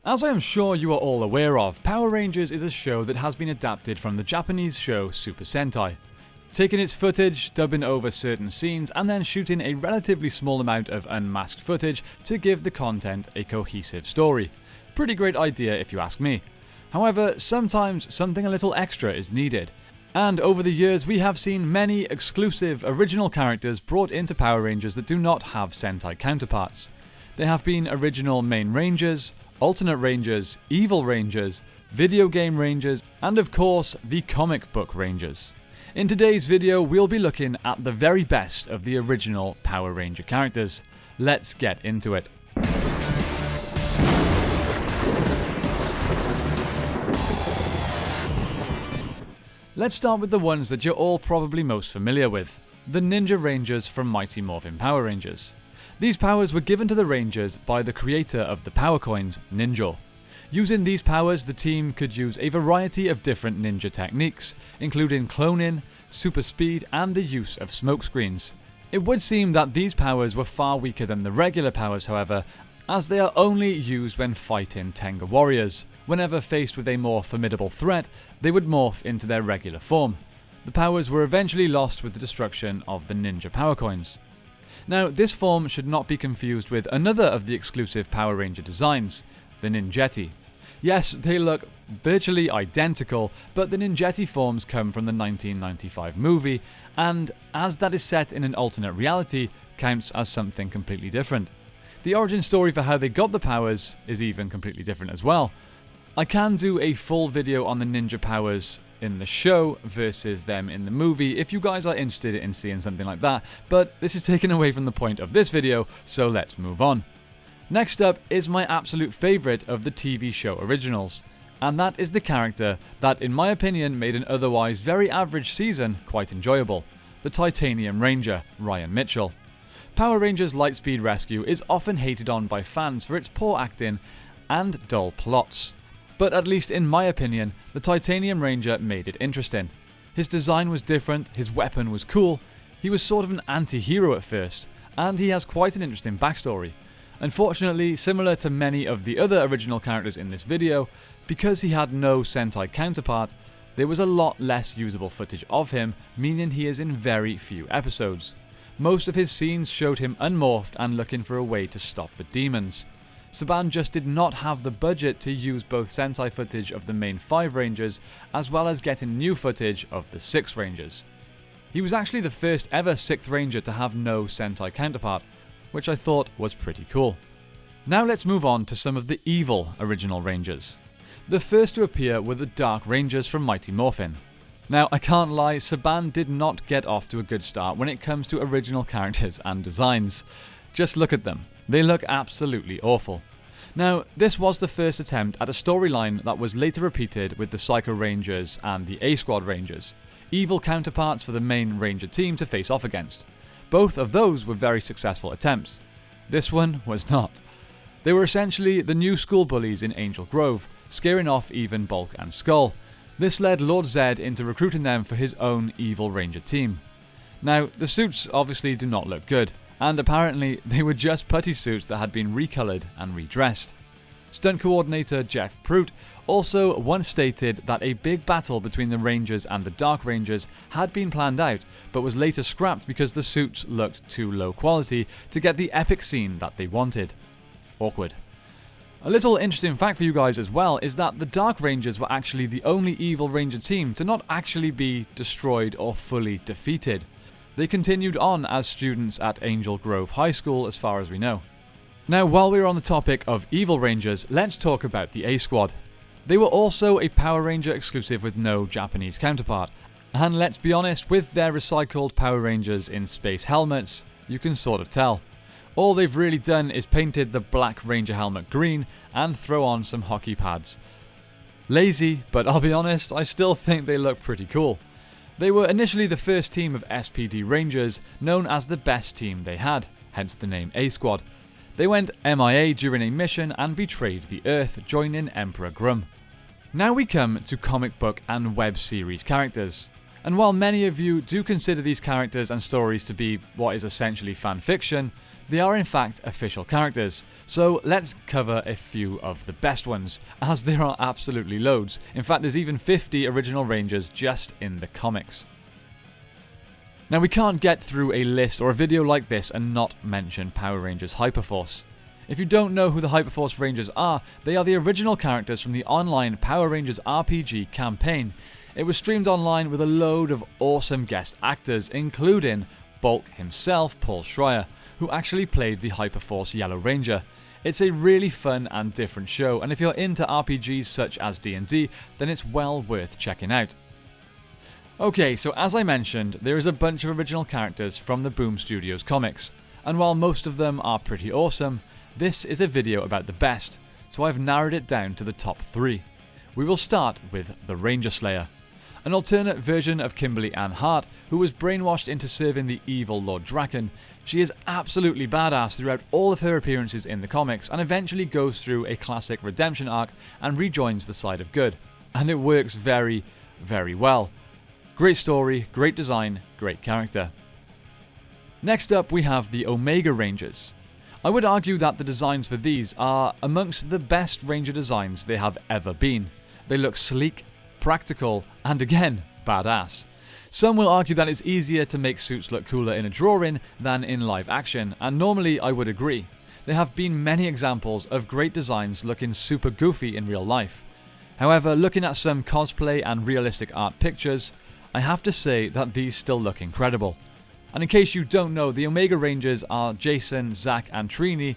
As I am sure you are all aware of, Power Rangers is a show that has been adapted from the Japanese show Super Sentai. Taking its footage, dubbing over certain scenes, and then shooting a relatively small amount of unmasked footage to give the content a cohesive story. Pretty great idea if you ask me. However, sometimes something a little extra is needed. And over the years we have seen many exclusive original characters brought into Power Rangers that do not have Sentai counterparts. There have been original main Rangers, alternate Rangers, evil Rangers, video game Rangers, and of course the comic book Rangers. In today's video we'll be looking at the very best of the original Power Ranger characters. Let's get into it. Let's start with the ones that you're all probably most familiar with, the Ninja Rangers from Mighty Morphin Power Rangers. These powers were given to the Rangers by the creator of the power coins, Ninja. Using these powers, the team could use a variety of different ninja techniques, including cloning, super speed, and the use of smokescreens. It would seem that these powers were far weaker than the regular powers, however, as they are only used when fighting Tenga warriors. Whenever faced with a more formidable threat, they would morph into their regular form. The powers were eventually lost with the destruction of the Ninja Power Coins. Now, this form should not be confused with another of the exclusive Power Ranger designs, the Ninjetti. Yes, they look virtually identical, but the Ninjetti forms come from the 1995 movie, and as that is set in an alternate reality, counts as something completely different. The origin story for how they got the powers is even completely different as well. I can do a full video on the ninja powers in the show versus them in the movie if you guys are interested in seeing something like that, but this is taken away from the point of this video, so let's move on. Next up is my absolute favourite of the TV show originals, and that is the character that in my opinion made an otherwise very average season quite enjoyable, the Titanium Ranger, Ryan Mitchell. Power Rangers Lightspeed Rescue is often hated on by fans for its poor acting and dull plots. But at least in my opinion, the Titanium Ranger made it interesting. His design was different, his weapon was cool, he was sort of an anti-hero at first, and he has quite an interesting backstory. Unfortunately, similar to many of the other original characters in this video, because he had no Sentai counterpart, there was a lot less usable footage of him, meaning he is in very few episodes. Most of his scenes showed him unmorphed and looking for a way to stop the demons. Saban just did not have the budget to use both Sentai footage of the main 5 Rangers as well as getting new footage of the 6 Rangers. He was actually the first ever 6th Ranger to have no Sentai counterpart, which I thought was pretty cool. Now let's move on to some of the evil original Rangers. The first to appear were the Dark Rangers from Mighty Morphin. Now I can't lie, Saban did not get off to a good start when it comes to original characters and designs. Just look at them. They look absolutely awful. Now, this was the first attempt at a storyline that was later repeated with the Psycho Rangers and the ASquad Rangers, evil counterparts for the main Ranger team to face off against. Both of those were very successful attempts. This one was not. They were essentially the new school bullies in Angel Grove, scaring off even Bulk and Skull. This led Lord Zed into recruiting them for his own evil Ranger team. Now, the suits obviously do not look good, and apparently they were just putty suits that had been recolored and redressed. Stunt coordinator Jeff Pruitt also once stated that a big battle between the Rangers and the Dark Rangers had been planned out, but was later scrapped because the suits looked too low quality to get the epic scene that they wanted. Awkward. A little interesting fact for you guys as well is that the Dark Rangers were actually the only evil Ranger team to not actually be destroyed or fully defeated. They continued on as students at Angel Grove High School as far as we know. Now, while we're on the topic of evil Rangers, let's talk about the ASquad. They were also a Power Ranger exclusive with no Japanese counterpart, and let's be honest, with their recycled Power Rangers in space helmets, you can sort of tell. All they've really done is painted the Black Ranger helmet green and throw on some hockey pads. Lazy, but I'll be honest, I still think they look pretty cool. They were initially the first team of SPD Rangers, known as the best team they had, hence the name ASquad. They went MIA during a mission and betrayed the Earth, joining Emperor Grum. Now we come to comic book and web series characters. And while many of you do consider these characters and stories to be what is essentially fan fiction, They are in fact official characters, so let's cover a few of the best ones, as there are absolutely loads. In fact, there's even 50 original Rangers just in the comics. Now, we can't get through a list or a video like this and not mention Power Rangers Hyperforce. If you don't know who the Hyperforce Rangers are, they are the original characters from the online Power Rangers RPG campaign. It was streamed online with a load of awesome guest actors, including Bulk himself, Paul Schreier, who actually played the Hyperforce Yellow Ranger. It's a really fun and different show, and if you're into RPGs such as D&D, then it's well worth checking out. Okay, so as I mentioned, there is a bunch of original characters from the Boom Studios comics, and while most of them are pretty awesome, this is a video about the best, so I've narrowed it down to the top 3. We will start with the Ranger Slayer, an alternate version of Kimberly Ann Hart, who was brainwashed into serving the evil Lord Drakken. She is absolutely badass throughout all of her appearances in the comics, and eventually goes through a classic redemption arc and rejoins the side of good. And it works very, very well. Great story, great design, great character. Next up we have the Omega Rangers. I would argue that the designs for these are amongst the best Ranger designs they have ever been. They look sleek, practical, and again, badass. Some will argue that it's easier to make suits look cooler in a drawing than in live action, and normally I would agree. There have been many examples of great designs looking super goofy in real life. However, looking at some cosplay and realistic art pictures, I have to say that these still look incredible. And in case you don't know, the Omega Rangers are Jason, Zack, and Trini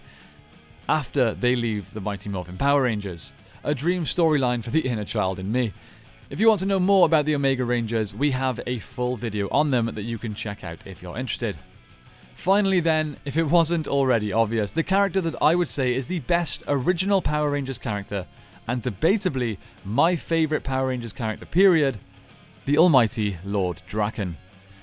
after they leave the Mighty Morphin Power Rangers. A dream storyline for the inner child in me. If you want to know more about the Omega Rangers, we have a full video on them that you can check out if you're interested. Finally then, if it wasn't already obvious, the character that I would say is the best original Power Rangers character, and debatably my favourite Power Rangers character period, the almighty Lord Drakken.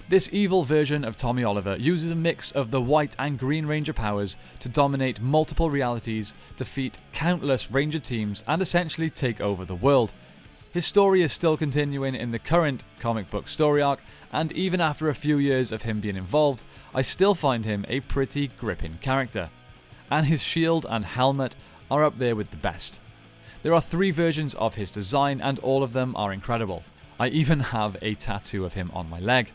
This evil version of Tommy Oliver uses a mix of the White and Green Ranger powers to dominate multiple realities, defeat countless Ranger teams, and essentially take over the world. His story is still continuing in the current comic book story arc, and even after a few years of him being involved, I still find him a pretty gripping character. And his shield and helmet are up there with the best. There are 3 versions of his design, and all of them are incredible. I even have a tattoo of him on my leg.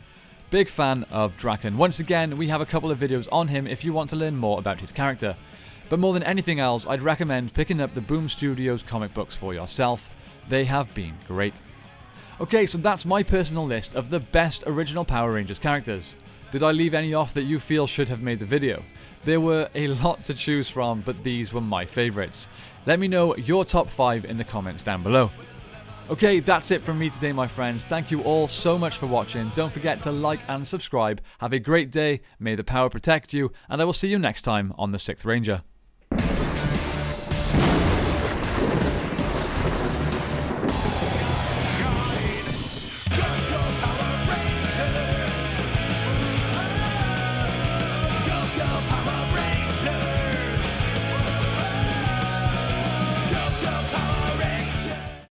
Big fan of Drakken. Once again, we have a couple of videos on him if you want to learn more about his character. But more than anything else, I'd recommend picking up the Boom Studios comic books for yourself. They have been great. Okay, so that's my personal list of the best original Power Rangers characters. Did I leave any off that you feel should have made the video? There were a lot to choose from, but these were my favourites. Let me know your top 5 in the comments down below. Okay, that's it from me today, my friends. Thank you all so much for watching. Don't forget to like and subscribe. Have a great day. May the power protect you, and I will see you next time on the 6th Ranger.